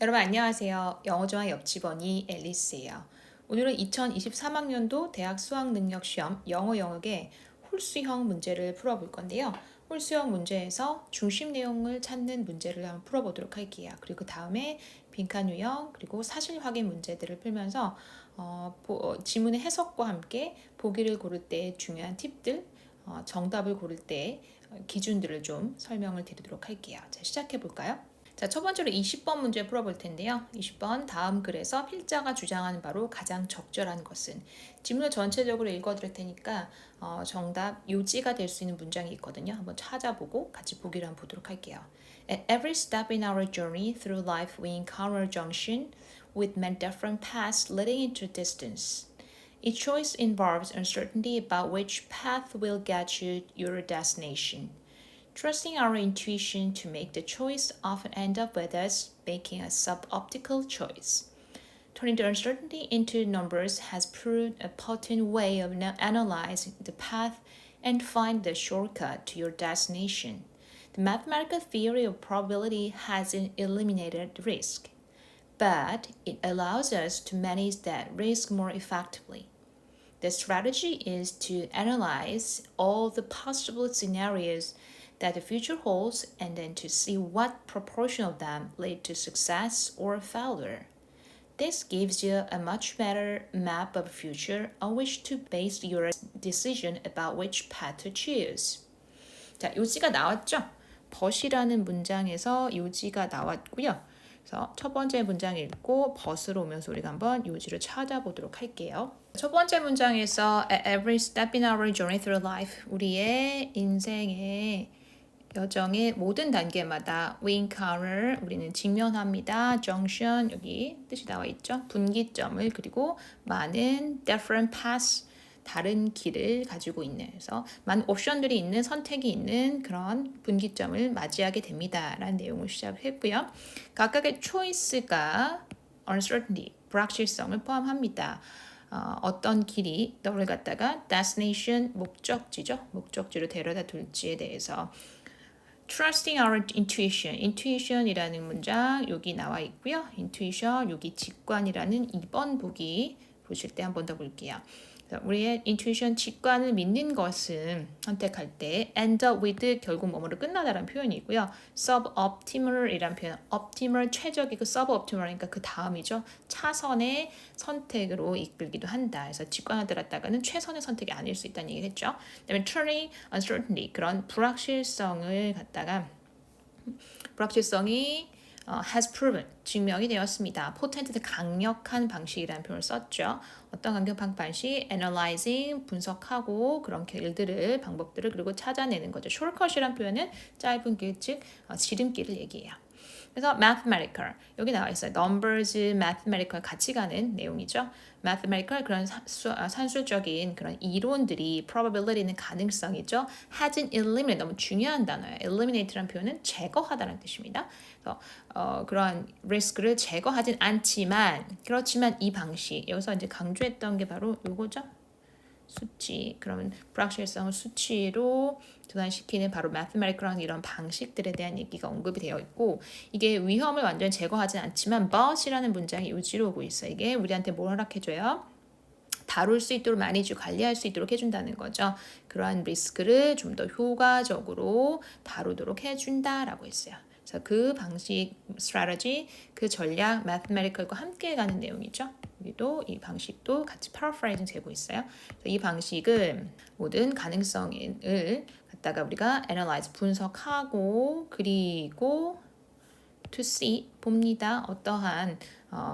여러분 안녕하세요. 영어조화 옆집언니 앨리스예요. 오늘은 2023학년도 대학 수학능력시험 영어 영역의 홀수형 문제를 풀어볼 건데요. 홀수형 문제에서 중심 내용을 찾는 문제를 한번 풀어보도록 할게요. 그리고 그 다음에 빈칸 유형 그리고 사실 확인 문제들을 풀면서 지문의 해석과 함께 보기를 고를 때 중요한 팁들, 정답을 고를 때 기준들을 좀 설명을 드리도록 할게요. 자, 시작해 볼까요? 자, 첫 번째로 20번 문제 풀어볼 텐데요. 20번 다음 글에서 필자가 주장하는 바로 가장 적절한 것은 지문을 전체적으로 읽어드릴 테니까 정답 요지가 될 수 있는 문장이 있거든요. 한번 찾아보고 같이 보기를 한번 보도록 할게요. At every step in our journey through life we encounter junction with many different paths leading into distance. Each choice involves uncertainty about which path will get you your destination. Trusting our intuition to make the choice often ends up with us making a suboptimal choice. Turning the uncertainty into numbers has proved a potent way of analyzing the path and find the shortcut to your destination. The mathematical theory of probability hasn't eliminated risk, but it allows us to manage that risk more effectively. The strategy is to analyze all the possible scenarios that the future holds and then to see what proportion of them lead to success or failure. This gives you a much better map of the future on which to base your decision about which path to choose. 자, 요지가 나왔죠? but이라는 문장에서 요지가 나왔고요. 그래서 첫 번째 문장 읽고 but으로 오면서 우리가 한번 요지를 찾아보도록 할게요. 첫 번째 문장에서 At every step in our journey through life, 우리의 인생의 여정의 모든 단계마다 we encounter, 우리는 직면합니다. junction, 여기 뜻이 나와 있죠. 분기점을 그리고 많은 different paths, 다른 길을 가지고 있는, 그래서 많은 옵션들이 있는, 선택이 있는 그런 분기점을 맞이하게 됩니다. 라는 내용을 시작했고요. 각각의 choice가 uncertainty, 불확실성을 포함합니다. 어떤 길이 너를 갖다가 destination, 목적지죠. 목적지로 데려다 둘지에 대해서 Trusting our intuition. intuition이라는 문장 여기 나와 있고요. intuition 여기 직관이라는 2번 보기 보실 때 한 번 더 볼게요. 우리의 intuition 직관을 믿는 것은 선택할 때 end up with 결국 뭐뭐로 끝나다라는 표현이 있고요. suboptimal이라는 표현, optimal 최적이고 suboptimal이니까 그 다음이죠. 차선의 선택으로 이끌기도 한다. 그래서 직관을 들었다가는 최선의 선택이 아닐 수 있다는 얘기를 했죠. 그다음에 turning uncertainty 그런 불확실성을 갖다가 불확실성이 has proven 증명이 되었습니다. potent의 강력한 방식이라는 표현을 썼죠. 어떤 강력한 방식? analyzing 분석하고 그런 길들을 방법들을 그리고 찾아내는 거죠. shortcut이라는 표현은 짧은 길, 즉 지름길을 얘기해요. 그래서 mathematical 여기 나와 있어요. numbers, mathematical 같이 가는 내용이죠. mathematical 그런 산술적인 그런 이론들이 probability는 가능성이죠. hasn't eliminated 너무 중요한 단어예요. eliminate라는 표현은 제거하다는 뜻입니다. 그래서 그러한 리스크를 제거하진 않지만 그렇지만 이 방식 여기서 이제 강조했던 게 바로 요거죠. 수치 그러면 불확실성을 수치로 전환시키는 바로 mathematical한 이런 방식들에 대한 얘기가 언급이 되어 있고 이게 위험을 완전히 제거하진 않지만 but이라는 문장이 요지로 오고 있어요. 이게 우리한테 뭘 허락해줘요? 다룰 수 있도록 매니지 관리할 수 있도록 해준다는 거죠. 그러한 리스크를 좀 더 효과적으로 다루도록 해준다라고 했어요. 그래서 그 방식, strategy, 그 전략, mathematical과 함께 가는 내용이죠. 여기도 이 방식도 같이 paraphrasing 되고 있어요. 이 방식은 모든 가능성을 갖다가 우리가 analyze, 분석하고 그리고 to see, 봅니다. 어떠한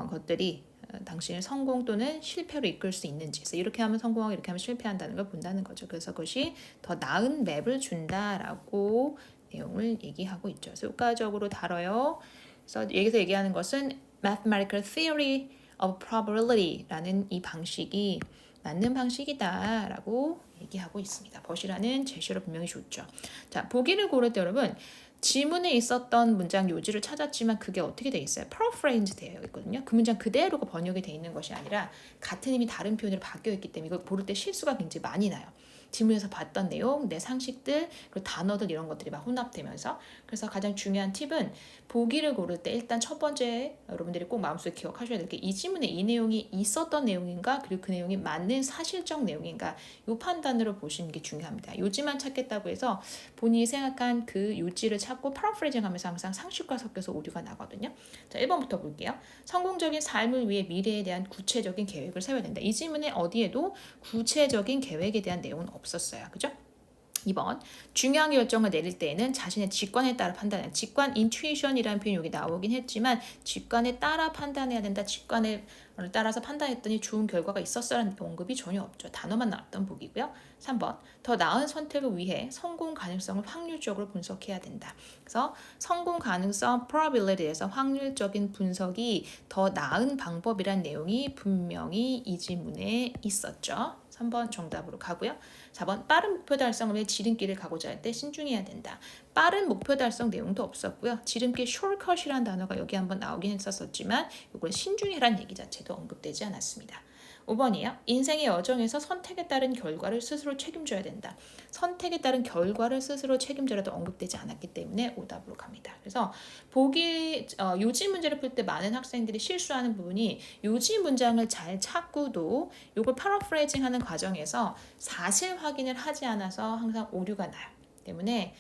것들이 당신을 성공 또는 실패로 이끌 수 있는지 그래서 이렇게 하면 성공하고 이렇게 하면 실패한다는 걸 본다는 거죠. 그래서 그것이 더 나은 맵을 준다라고 내용을 얘기하고 있죠. 그래서 효과적으로 다뤄요. 그래서 여기서 얘기하는 것은 mathematical theory of probability라는 이 방식이 맞는 방식이다라고 얘기하고 있습니다. but이라는 제시로 분명히 좋죠. 자, 보기를 고를 때 여러분 지문에 있었던 문장 요지를 찾았지만 그게 어떻게 돼 있어요? paraphrase 되어 있거든요. 그 문장 그대로가 번역이 돼 있는 것이 아니라 같은 의미 다른 표현으로 바뀌어 있기 때문에 이걸 고를 때 실수가 굉장히 많이 나요. 지문에서 봤던 내용, 내 상식들, 그리고 단어들 이런 것들이 막 혼합되면서 그래서 가장 중요한 팁은 보기를 고를 때 일단 첫 번째 여러분들이 꼭 마음속에 기억하셔야 될 게 이 지문에 이 내용이 있었던 내용인가 그리고 그 내용이 맞는 사실적 내용인가 이 판단으로 보시는 게 중요합니다. 요지만 찾겠다고 해서 본인이 생각한 그 요지를 찾고 파라프레이징 하면서 항상 상식과 섞여서 오류가 나거든요. 자, 1번부터 볼게요. 성공적인 삶을 위해 미래에 대한 구체적인 계획을 세워야 된다. 이 질문에 어디에도 구체적인 계획에 대한 내용은 없었어요. 그죠? 2번 중요한 결정을 내릴 때에는 자신의 직관에 따라 판단해야 직관 인투이션이라는 표현이 여기 나오긴 했지만 직관에 따라 판단해야 된다. 직관에 따라서 판단했더니 좋은 결과가 있었어라는 언급이 전혀 없죠. 단어만 나왔던 보기고요. 3번 더 나은 선택을 위해 성공 가능성을 확률적으로 분석해야 된다. 그래서 성공 가능성 probability에서 확률적인 분석이 더 나은 방법이란 내용이 분명히 이 지문에 있었죠. 3번 정답으로 가고요. 4번 빠른 목표 달성을 위해 지름길을 가고자 할 때 신중해야 된다. 빠른 목표 달성 내용도 없었고요. 지름길 shortcut이라는 단어가 여기 한번 나오긴 했었지만 이건 신중해라는 얘기 자체도 언급되지 않았습니다. 5번이에요. 인생의 여정에서 선택에 따른 결과를 스스로 책임져야 된다. 선택에 따른 결과를 스스로 책임져라도 언급되지 않았기 때문에 오답으로 갑니다. 그래서 보기 요지 문제를 풀 때 많은 학생들이 실수하는 부분이 요지 문장을 잘 찾고도 이걸 파라프레이징 하는 과정에서 사실 확인을 하지 않아서 항상 오류가 나요. 때문에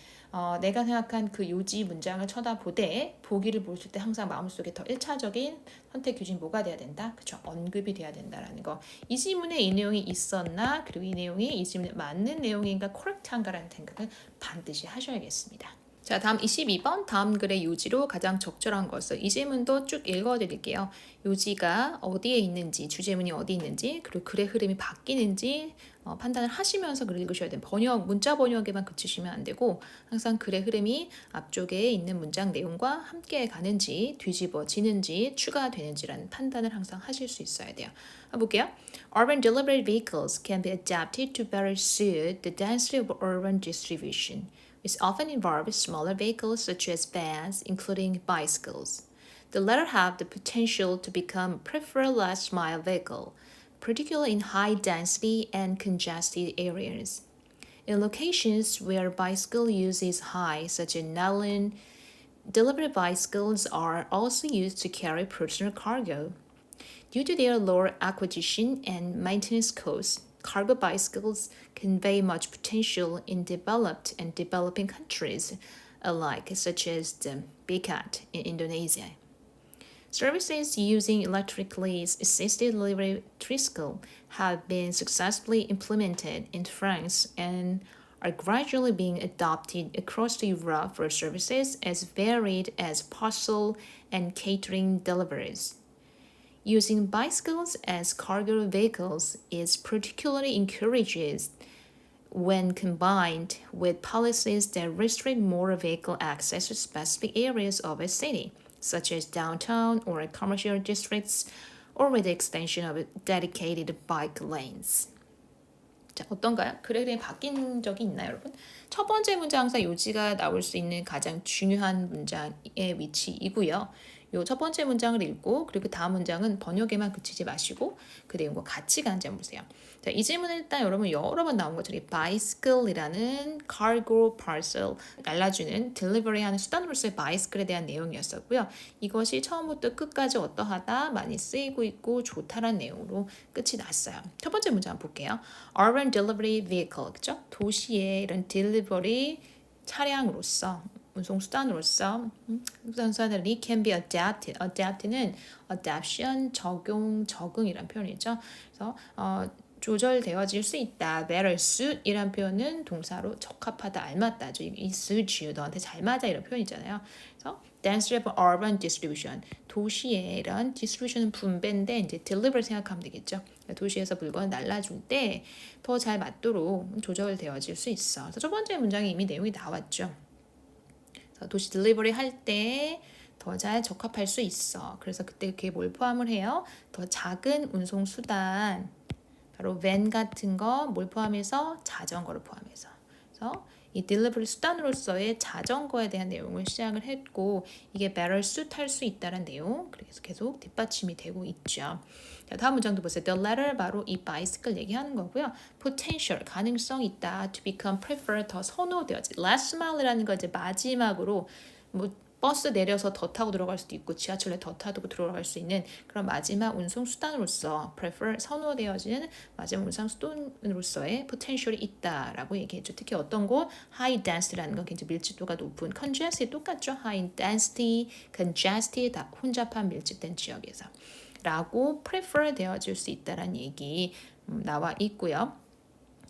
내가 생각한 그 요지 문장을 쳐다보되 보기를 보실 때 항상 마음속에 더 1차적인 선택 기준이 뭐가 돼야 된다? 그쵸? 언급이 돼야 된다라는 거. 이 지문에 이 내용이 있었나? 그리고 이 내용이 이 지문에 맞는 내용인가? 코렉트한가라는 생각을 반드시 하셔야겠습니다. 자, 다음 22번 다음 글의 요지로 가장 적절한 것을 이 질문도 쭉 읽어드릴게요. 요지가 어디에 있는지, 주제문이 어디 있는지, 그리고 글의 흐름이 바뀌는지 판단을 하시면서 글을 읽으셔야 돼요. 문자 번역에만 그치시면 안 되고 항상 글의 흐름이 앞쪽에 있는 문장 내용과 함께 가는지, 뒤집어지는지, 추가되는지라는 판단을 항상 하실 수 있어야 돼요. 볼게요. Urban delivery vehicles can be adapted to better suit the density of urban distribution. Which often involve smaller vehicles such as vans, including bicycles. The latter have the potential to become preferred last mile vehicle, particularly in high density and congested areas. In locations where bicycle use is high, such as Netherlands, delivery bicycles are also used to carry personal cargo. Due to their lower acquisition and maintenance costs, cargo bicycles convey much potential in developed and developing countries alike, such as the BCAT in Indonesia. Services using electrically assisted delivery tricycle have been successfully implemented in France and are gradually being adopted across Europe for services as varied as parcel and catering deliveries. Using bicycles as cargo vehicles is particularly encouraged when combined with policies that restrict motor vehicle access to specific areas of a city, such as downtown or commercial districts, or with the extension of dedicated bike lanes. 자, 어떤가요? 글의 흐름이 바뀐 적이 있나요, 여러분? 첫 번째 문장 항상 요지가 나올 수 있는 가장 중요한 문장의 위치이고요. 요 첫 번째 문장을 읽고 그리고 그 다음 문장은 번역에만 그치지 마시고 그 내용과 같이 가는지 한번 보세요. 자, 이 질문은 일단 여러분 여러 번 나온 것처럼 bicycle이라는 cargo parcel 날라주는 delivery하는 수단으로서의 bicycle에 대한 내용이었었고요. 이것이 처음부터 끝까지 어떠하다 많이 쓰이고 있고 좋다라는 내용으로 끝이 났어요. 첫 번째 문장 한번 볼게요. Urban delivery vehicle, 그죠? 도시의 이런 delivery 차량으로서 운송수단으로서 수단들이 can be adapted. adapt는 adaptation, 적응이란 표현이죠. 그래서 조절되어질 수 있다. better suit 이란 표현은 동사로 적합하다, 알맞다. 이 suit you, 너한테 잘 맞아 이런 표현이잖아요. 그래서 density of urban distribution, 도시의 이런 distribution은 분배인데 이제 deliver 생각하면 되겠죠. 도시에서 물건을 날라줄 때 더 잘 맞도록 조절되어질 수 있어. 그래서 첫 번째 문장에 이미 내용이 나왔죠. 도시 딜리버리 할 때 더 잘 적합할 수 있어. 그래서 그때 그게 뭘 포함을 해요? 더 작은 운송 수단, 바로 밴 같은 거 뭘 포함해서 자전거를 포함해서. 그래서 이 delivery 수단으로서의 자전거에 대한 내용을 시작을 했고 이게 better suit 할 수 있다는 내용 그래서 계속 뒷받침이 되고 있죠. 자, 다음 문장도 보세요. The latter 바로 이 bicycle 얘기하는 거고요. potential 가능성 있다 to become preferred 더 선호되어지. last mile이라는 거 이제 마지막으로 뭐 버스 내려서 더 타고 들어갈 수도 있고 지하철에 더 타고 들어갈 수 있는 그런 마지막 운송 수단으로서 prefer 선호되어지는 마지막 운송 수단으로서의 potential이 있다라고 얘기했죠. 특히 어떤 곳 high density라는 건 굉장히 밀집도가 높은 congested 똑같죠. high density, congested 다 혼잡한 밀집된 지역에서 라고 prefer 되어질 수 있다라는 얘기 나와 있고요.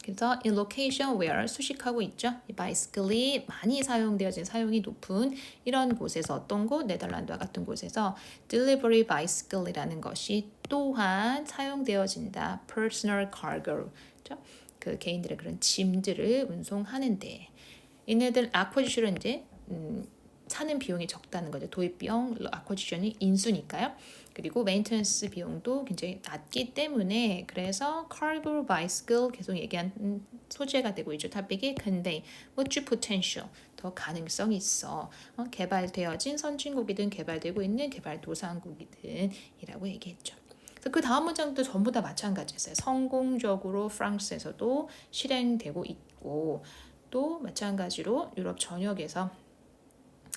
그래서 in location where 수식하고 있죠. 이 bicycle이 많이 사용되어진 사용이 높은 이런 곳에서 어떤 곳 네덜란드와 같은 곳에서 delivery bicycle이라는 것이 또한 사용되어진다. personal cargo 그렇죠? 그 개인들의 그런 짐들을 운송하는데 얘네들 acquisition은 이제 사는 비용이 적다는 거죠. 도입 비용, acquisition이 인수니까요. 그리고 메인테넌스 비용도 굉장히 낮기 때문에 그래서 cargo bicycle 계속 얘기한 소재가 되고 있죠. 토픽이 convey, much potential, 더 가능성이 있어. 개발되어진 선진국이든 개발되고 있는 개발도상국이든 이라고 얘기했죠. 그 다음 문장도 전부 다 마찬가지였어요. 성공적으로 프랑스에서도 실행되고 있고 또 마찬가지로 유럽 전역에서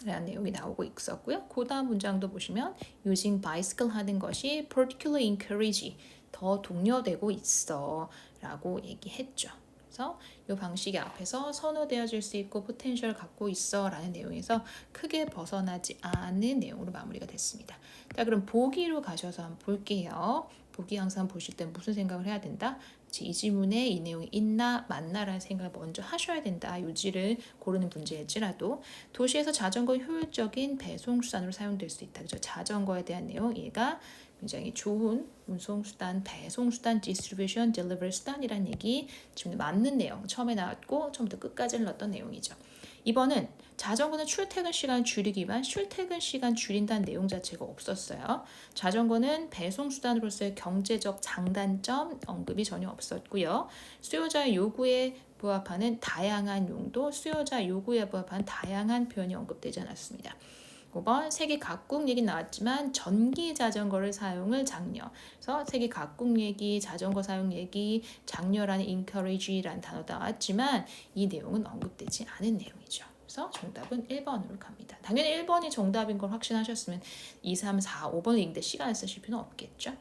라는 내용이 나오고 있었고요. 그 다음 문장도 보시면 using bicycle 하는 것이 particularly encourage 더 독려되고 있어 라고 얘기했죠. 그래서 이 방식이 앞에서 선호되어질 수 있고 포텐셜 갖고 있어 라는 내용에서 크게 벗어나지 않은 내용으로 마무리가 됐습니다. 자, 그럼 보기로 가셔서 한번 볼게요. 보기 항상 보실 때 무슨 생각을 해야 된다? 이 지문에 이 내용이 있나 맞나라는 생각을 먼저 하셔야 된다. 요지를 고르는 문제일지라도 도시에서 자전거 효율적인 배송수단으로 사용될 수 있다. 그죠? 자전거에 대한 내용 얘가 굉장히 좋은 운송수단, 배송수단, distribution, delivery 수단이란 얘기 지금 맞는 내용 처음에 나왔고 처음부터 끝까지 흘렀던 내용이죠. 이번은 자전거는 출퇴근 시간 줄이기 위한 출퇴근 시간 줄인다는 내용 자체가 없었어요. 자전거는 배송수단으로서의 경제적 장단점 언급이 전혀 없었고요. 수요자의 요구에 부합하는 다양한 용도, 수요자 요구에 부합하는 다양한 표현이 언급되지 않았습니다. 5번 세계 각국 얘기 나왔지만 전기 자전거를 사용을 장려. 그래서 세계 각국 얘기, 자전거 사용 얘기, 장려라는 encourage라는 단어 나왔지만 이 내용은 언급되지 않은 내용이죠. 그래서 정답은 1번으로 갑니다. 당연히 1번이 정답인 걸 확신하셨으면 2, 3, 4, 5번 읽는데 시간을 쓰실 필요는 없겠죠.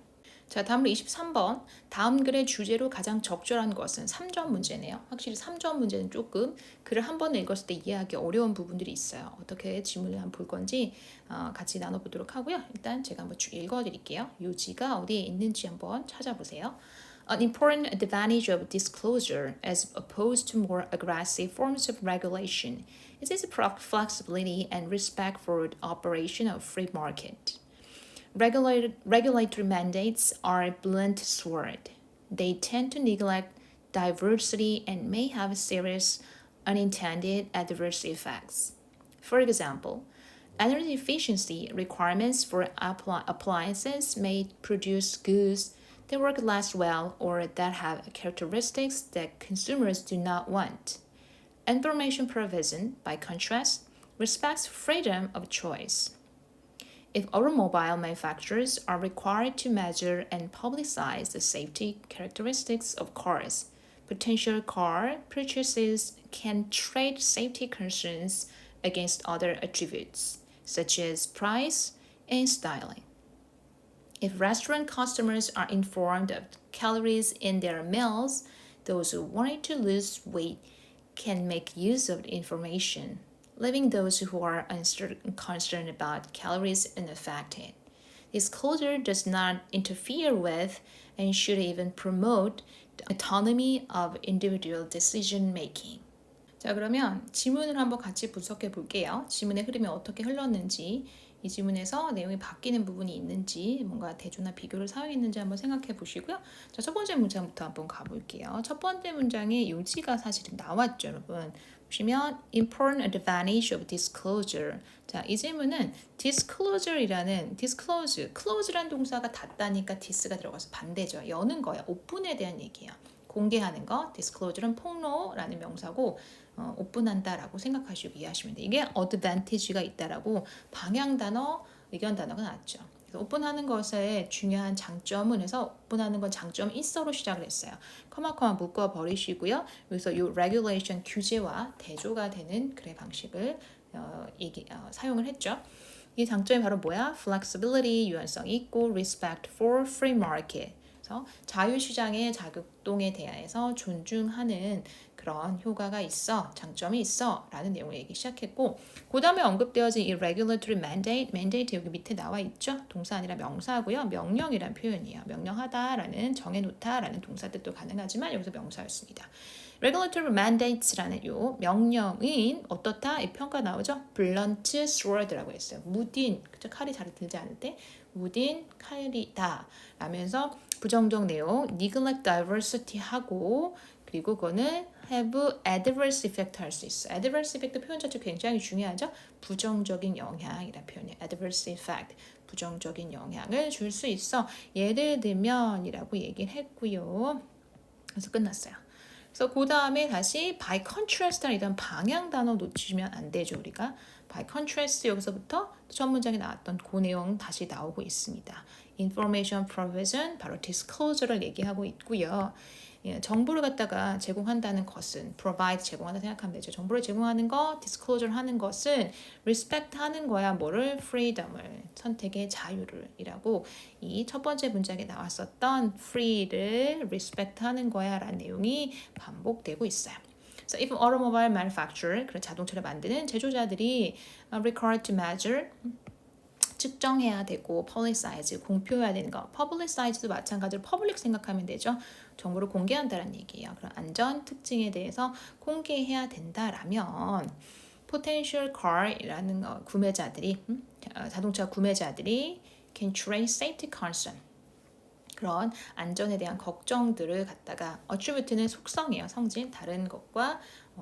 자, 다음으로 23번. 다음 글의 주제로 가장 적절한 것은 3점 문제네요. 확실히 3점 문제는 조금 글을 한 번 읽었을 때 이해하기 어려운 부분들이 있어요. 어떻게 질문을 한번 볼 건지 같이 나눠보도록 하고요. 일단 제가 한번 쭉 읽어드릴게요. 요지가 어디에 있는지 한번 찾아보세요. An important advantage of disclosure as opposed to more aggressive forms of regulation is its flexibility and respect for the operation of free market. Regulatory mandates are a blunt sword. They tend to neglect diversity and may have serious unintended adverse effects. For example, energy efficiency requirements for appliances may produce goods that work less well or that have characteristics that consumers do not want. Information provision, by contrast, respects freedom of choice. If automobile manufacturers are required to measure and publicize the safety characteristics of cars, potential car purchasers can trade safety concerns against other attributes, such as price and styling. If restaurant customers are informed of calories in their meals, those who wanted to lose weight can make use of the information, leaving those who are concerned about calories unaffected. Disclosure does not interfere with and should even promote the autonomy of individual decision making. 자, 그러면 지문을 한번 같이 분석해 볼게요. 지문의 흐름이 어떻게 흘렀는지, 이 지문에서 내용이 바뀌는 부분이 있는지, 뭔가 대조나 비교를 사용했는지 한번 생각해 보시고요. 자, 첫 번째 문장부터 한번 가볼게요. 첫 번째 문장에 요지가 사실은 나왔죠, 여러분. 보시면 important advantage of disclosure. 자, 이 질문은 disclosure이라는 close란 동사가 닿다니까 this가 들어가서 반대죠. 여는 거야. 오픈에 대한 얘기예요. 공개하는 거, disclosure는 폭로라는 명사고 오픈한다라고 생각하시고 이해하시면 돼요. 이게 advantage가 있다라고 방향 단어, 의견 단어가 나왔죠. 그래서 오픈하는 것의 중요한 장점은 해서 오픈하는 건 장점 있어로 시작을 했어요. 커마 묶어 버리시고요. 여기서 이 regulation 규제와 대조가 되는 글의 방식을 사용을 했죠. 이 장점이 바로 뭐야? flexibility, 유연성이 있고 respect for free market. 그래서 자유시장의 작동에 대해서 존중하는 그런 효과가 있어, 장점이 있어 라는 내용을 얘기 시작했고 그 다음에 언급되어진 이 regulatory mandate 여기 밑에 나와 있죠. 동사 아니라 명사고요. 명령이란 표현이에요. 명령하다라는 정해놓다라는 동사들도 가능하지만 여기서 명사였습니다. regulatory mandates라는 요 명령인 어떻다 이 평가 나오죠. blunt sword라고 했어요. 무딘, 그쵸? 칼이 잘 들지 않을 때 무딘 칼이다 라면서 부정적 내용 neglect diversity 하고 그리고 그거는 have adverse effect 할 수 있어. adverse effect 표현 자체 굉장히 중요하죠. 부정적인 영향이라는 표현이에요. adverse effect 부정적인 영향을 줄 수 있어. 예를 들면이라고 얘기를 했고요. 그래서 끝났어요. 그래서 그 다음에 다시 by contrast라는 이런 방향 단어 놓치면 안 되죠. 우리가 by contrast 여기서부터 첫 문장에 나왔던 그 내용 다시 나오고 있습니다. information provision 바로 disclosure를 얘기하고 있고요. 예, 정보를 갖다가 제공한다는 것은 provide 제공한다 생각하면 되죠. 정보를 제공하는 거, disclosure 하는 것은 respect 하는 거야. 뭐를? freedom을, 선택의 자유를 이라고 이 첫 번째 문장에 나왔었던 free를 respect 하는 거야 라는 내용이 반복되고 있어요. So if automobile manufacturer, 그런 자동차를 만드는 제조자들이 required to measure 측정해야 되고 publicize 공표해야 되는 거. publicize도 마찬가지로 public 생각하면 되죠. 정보를 공개한다는 얘기예요. 그런 안전 특징에 대해서 공개해야 된다라면 potential car이라는 구매자들이 자동차 구매자들이 can trace safety concern 그런 안전에 대한 걱정들을 갖다가 attribute는 속성이에요. 성질 다른 것과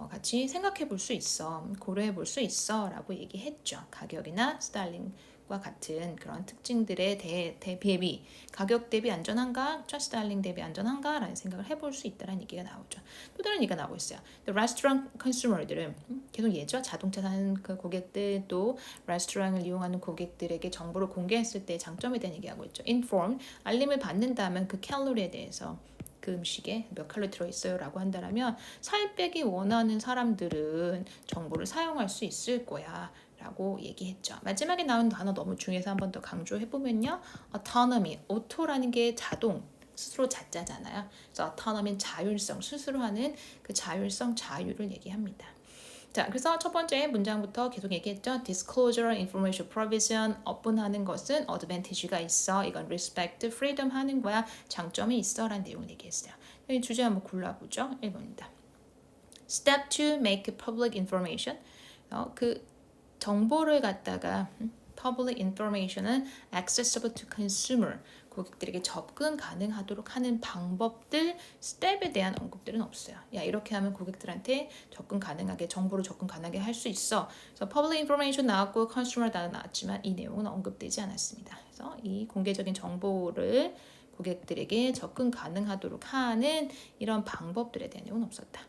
같이 생각해 볼 수 있어. 고려해 볼 수 있어 라고 얘기했죠. 가격이나 스타일링과 같은 그런 특징들에 대비 가격 대비 안전한가 스타일링 대비 안전한가 라는 생각을 해볼 수 있다는 얘기가 나오죠. 또 다른 얘기가 나오고 있어요. The restaurant consumer들은 계속 얘죠. 자동차 사는 그 고객들 또 레스토랑을 이용하는 고객들에게 정보를 공개했을 때 장점에 대한 얘기하고 있죠. inform 알림을 받는다면 그 칼로리에 대해서 그 음식에 몇 칼로리 들어있어요 라고 한다면 살 빼기 원하는 사람들은 정보를 사용할 수 있을 거야 라고 얘기했죠. 마지막에 나온 단어 너무 중요해서 한 번 더 강조해보면요. autonomy, 오토라는 게 자동 스스로 자자잖아요. 그래서 autonomy는 자율성, 스스로 하는 그 자율성, 자유를 얘기합니다. 자, 그래서 첫 번째 문장부터 계속 얘기했죠. disclosure, information provision, 오픈하는 것은 advantage가 있어. 이건 respect, freedom 하는 거야. 장점이 있어 라는 내용을 얘기했어요. 여기 주제 한번 골라보죠. 1번입니다. Step 2, make public information. 그 정보를 갖다가 public information은 accessible to consumer. 고객들에게 접근 가능하도록 하는 방법들, 스텝에 대한 언급들은 없어요. 야, 이렇게 하면 고객들한테 접근 가능하게, 정보를 접근 가능하게 할 수 있어. 그래서 public information 나왔고 consumer 단어 나왔지만 이 내용은 언급되지 않았습니다. 그래서 이 공개적인 정보를 고객들에게 접근 가능하도록 하는 이런 방법들에 대한 내용은 없었다.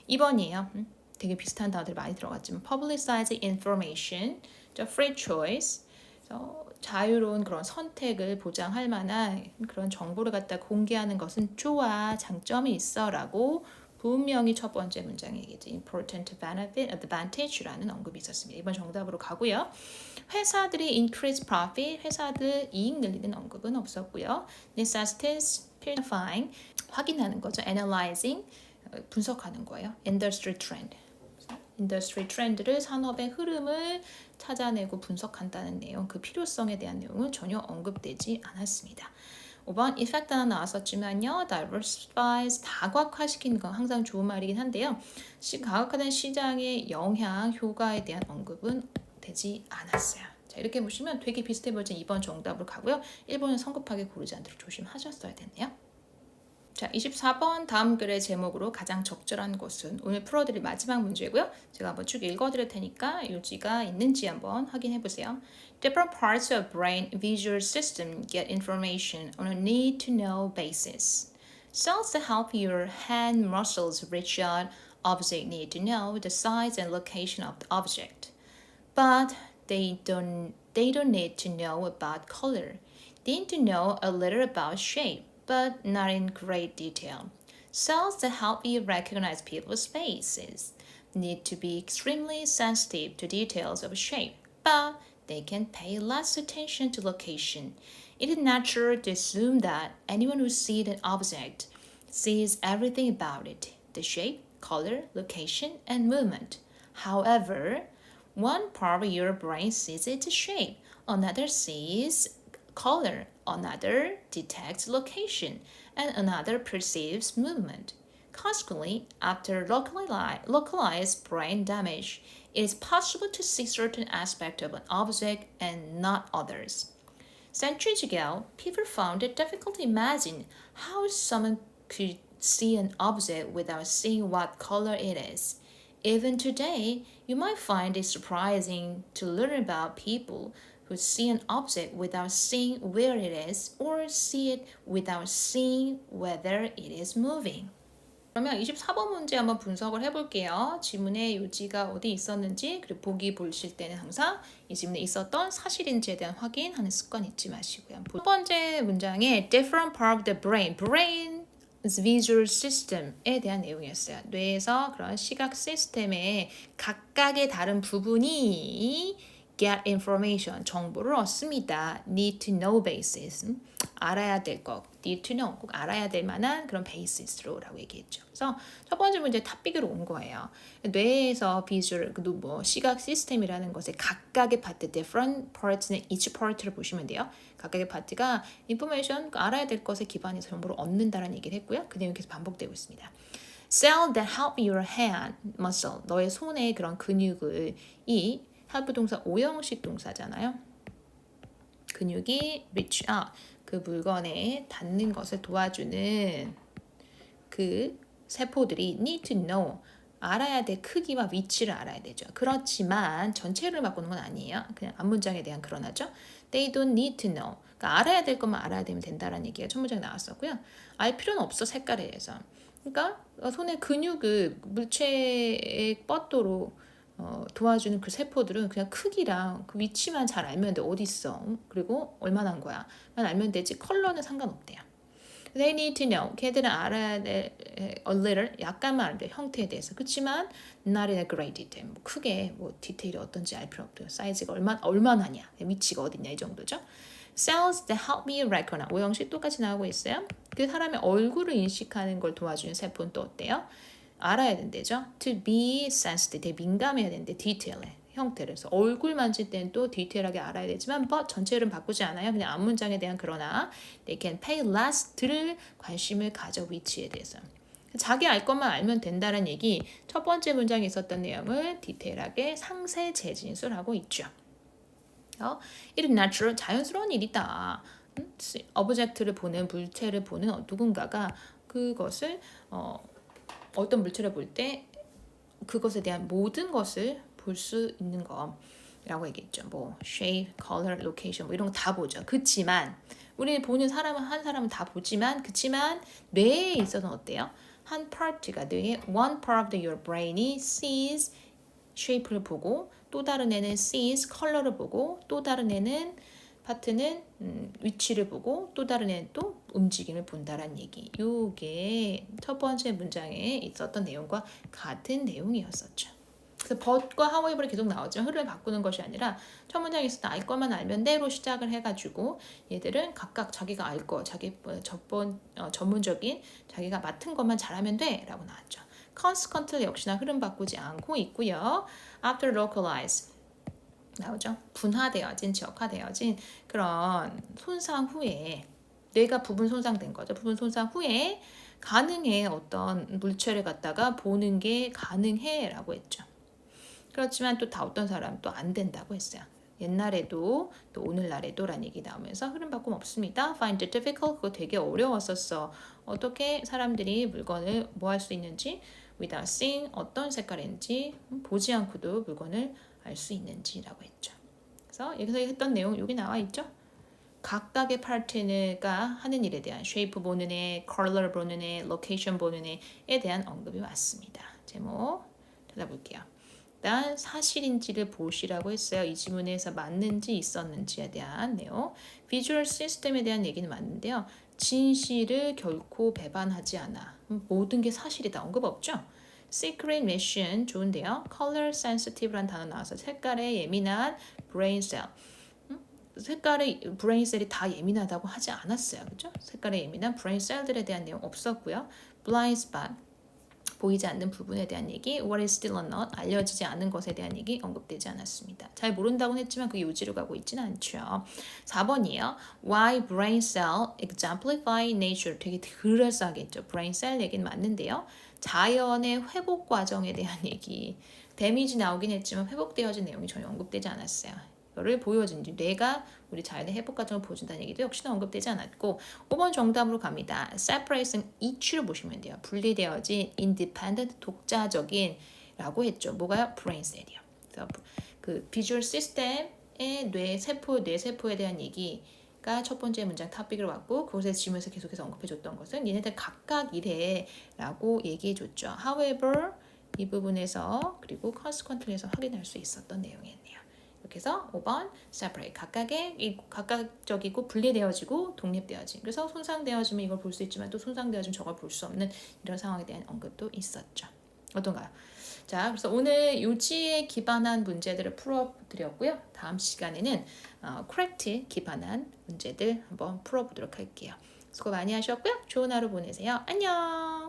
2번이에요. 되게 비슷한 단어들이 많이 들어갔지만 publicize information, free choice, 자유로운 그런 선택을 보장할 만한 그런 정보를 갖다 공개하는 것은 좋아, 장점이 있어 라고 분명히 첫 번째 문장에 얘기했죠. important benefit, advantage라는 언급이 있었습니다. 이번 정답으로 가고요. 회사들이 increase profit, 회사들 이익 늘리는 언급은 없었고요. necessities, clarifying, 확인하는 거죠. analyzing, 분석하는 거예요. industry trend. 인더스트리 트렌드를 산업의 흐름을 찾아내고 분석한다는 내용, 그 필요성에 대한 내용은 전혀 언급되지 않았습니다. 5번 effect 하나 나왔었지만요. diversifies, 다각화시키는 건 항상 좋은 말이긴 한데요. 다각화된 시장의 영향, 효과에 대한 언급은 되지 않았어요. 자, 이렇게 보시면 되게 비슷해 보이는 2번 정답으로 가고요. 1번은 성급하게 고르지 않도록 조심하셨어야 됐네요. 자, 24번 다음 글의 제목으로 가장 적절한 것은 오늘 풀어드릴 마지막 문제고요. 제가 한번 쭉 읽어드릴 테니까 요지가 있는지 한번 확인해 보세요. Different parts of brain visual system get information on a need-to-know basis. Cells that help your hand muscles reach out object need to know the size and location of the object. But they don't need to know about color. They need to know a little about shape, but not in great detail. Cells that help you recognize people's faces need to be extremely sensitive to details of shape, but they can pay less attention to location. It is natural to assume that anyone who sees an object sees everything about it, the shape, color, location, and movement. However, one part of your brain sees its shape, another sees color, another detects location, and another perceives movement. Consequently, after localized brain damage, it is possible to see certain aspects of an object and not others. Centuries ago, people found it difficult to imagine how someone could see an object without seeing what color it is. Even today, you might find it surprising to learn about people who see an object without seeing where it is or see it without seeing whether it is moving. 그러면 24번 문제 한번 분석을 해볼게요. 지문의 요지가 어디 있었는지 그리고 보기 보실 때는 항상 이 지문에 있었던 사실인지에 대한 확인하는 습관 잊지 마시고요. 첫 번째 문장에 different part of the brain visual system에 대한 내용이었어요. 뇌에서 그런 시각 시스템의 각각의 다른 부분이 get information, 정보를 얻습니다. need to know basis, 알아야 될 것, need to know, 꼭 알아야 될 만한 그런 basis로 라고 얘기했죠. 그래서 첫 번째 문제 탑픽으로 온 거예요. 뇌에서 비주얼, 뭐 시각 시스템이라는 것의 각각의 파트, different parts는 each part를 보시면 돼요. 각각의 파트가 information, 알아야 될 것에 기반해서 정보를 얻는다라는 얘기를 했고요. 그 내용이 계속 반복되고 있습니다. Cell that help your hand muscle, 너의 손의 그런 근육을 이 help 동사 5형식 동사잖아요. 근육이 reach out, 그 물건에 닿는 것을 도와주는 그 세포들이 need to know, 알아야 될 크기와 위치를 알아야 되죠. 그렇지만 전체를 바꾸는 건 아니에요. 그냥 앞문장에 대한 그러나죠. They don't need to know. 그러니까 알아야 될 것만 알아야 되면 된다라는 얘기가 첫 문장에 나왔었고요. 알 필요는 없어, 색깔에 대해서. 그러니까 손의 근육을 물체의 뻗도록 도와주는 그 세포들은 그냥 크기랑 그 위치만 잘 알면 돼. 어디 있어? 그리고 얼마나 한 거야? 만 알면 되지. 컬러는 상관없대요. They need to know. 걔들은 알아야 돼. A little, 약간만 알아야 돼. 형태에 대해서. 그렇지만 not in a great detail. 뭐 크게 뭐 디테일이 어떤지 알 필요 없대요. 사이즈가 얼마나냐, 위치가 어딨냐 이 정도죠. Cells that help me recognize. 5형식 똑같이 나오고 있어요. 그 사람의 얼굴을 인식하는 걸 도와주는 세포는 또 어때요? 알아야 된대죠. To be sensitive, 되게 민감해야 되는데 디테일해. 형태를. 그래서 얼굴 만질 때는 또 디테일하게 알아야 되지만 but 전체를 바꾸지 않아요. 그냥 앞문장에 대한 그러나 they can pay less, 들 관심을 가져 위치에 대해서. 자기 알 것만 알면 된다는 얘기, 첫 번째 문장에 있었던 내용을 디테일하게 상세 재진술하고 있죠. It is natural, 자연스러운 일이다. 오브젝트를 보는, 물체를 보는 누군가가 그것을 어떤 물체를 볼 때 그것에 대한 모든 것을 볼 수 있는 거라고 얘기했죠. 뭐 shape, color, location 뭐 이런 거 다 보죠. 그치만 우리 보는 사람은 한 사람은 다 보지만 그치만 뇌에 있어서는 어때요? 한 파트가 뇌의 one part of your brain이 sees shape를 보고 또 다른 애는 sees color를 보고 또 다른 애는 파트는 위치를 보고 또 다른 애는 또 움직임을 본다라는 얘기. 이게 첫 번째 문장에 있었던 내용과 같은 내용이었었죠. 그래서 but과 however이 계속 나오지만 흐름을 바꾸는 것이 아니라 첫 문장에 있었던 알 것만 알면 돼로 시작을 해가지고 얘들은 각각 자기가 알 거, 자기 전문적인 자기가 맡은 것만 잘하면 돼라고 나왔죠. consequently 역시나 흐름 바꾸지 않고 있고요. after localize 나오죠. 분화되어진, 지역화되어진 그런 손상 후에 뇌가 부분 손상된 거죠. 부분 손상 후에 가능해, 어떤 물체를 갖다가 보는 게 가능해 라고 했죠. 그렇지만 또 다 어떤 사람은 또 안 된다고 했어요. 옛날에도 또 오늘날에도 라는 얘기 나오면서 흐름 바꿈 없습니다. Find it difficult, 그거 되게 어려웠었어. 어떻게 사람들이 물건을 뭐 할 수 있는지, without seeing, 어떤 색깔인지 보지 않고도 물건을 알 수 있는지라고 했죠. 그래서 여기서 했던 내용 여기 나와 있죠. 각각의 파트너가 하는 일에 대한 쉐이프 보는 애, 컬러 보는 애, 로케이션 보는 애에 대한 언급이 왔습니다. 제목 찾아볼게요. 일단 사실인지를 보시라고 했어요. 이 지문에서 맞는지 있었는지에 대한 내용. 비주얼 시스템에 대한 얘기는 맞는데요. 진실을 결코 배반하지 않아. 모든 게 사실이다. 언급 없죠? Secret mission 좋은데요. Color sensitive란 단어 나와서 색깔에 예민한 brain cell. 색깔의 브레인셀이 다 예민하다고 하지 않았어요. 그죠? 색깔에 예민한 브레인셀들에 대한 내용 없었고요. blind spot 보이지 않는 부분에 대한 얘기, what is still unknown 알려지지 않은 것에 대한 얘기 언급되지 않았습니다. 잘 모른다고는 했지만 그게 요지로 가고 있지는 않죠. 4번이에요. Why brain cell exemplify nature 되게 그럴싸하겠죠. brain cell 얘기는 맞는데요. 자연의 회복 과정에 대한 얘기, 데미지 나오긴 했지만 회복되어진 내용이 전혀 언급되지 않았어요. 이거를 보여준지 뇌가 우리 자연의 회복 과정을 보여준다는 얘기도 역시나 언급되지 않았고 5번 정답으로 갑니다. separation each로 보시면 돼요. 분리되어진 independent 독자적인 라고 했죠. 뭐가요? brain cell이요. 그래서 그 비주얼 시스템의 뇌세포에 대한 얘기가 첫 번째 문장 토픽으로 왔고 그곳에 지문에서 계속해서 언급해줬던 것은 얘네들 각각 이래라고 얘기해줬죠. However 이 부분에서 그리고 consequently에서 확인할 수 있었던 내용이었네요. 이렇게 해서 5번 separate 각각적이고 분리되어지고 독립되어진 그래서 손상되어지면 이걸 볼 수 있지만 또 손상되어지면 저걸 볼 수 없는 이런 상황에 대한 언급도 있었죠. 어떤가요? 자, 그래서 오늘 요지에 기반한 문제들을 풀어드렸고요. 다음 시간에는 correct 기반한 문제들 한번 풀어보도록 할게요. 수고 많이 하셨고요. 좋은 하루 보내세요. 안녕.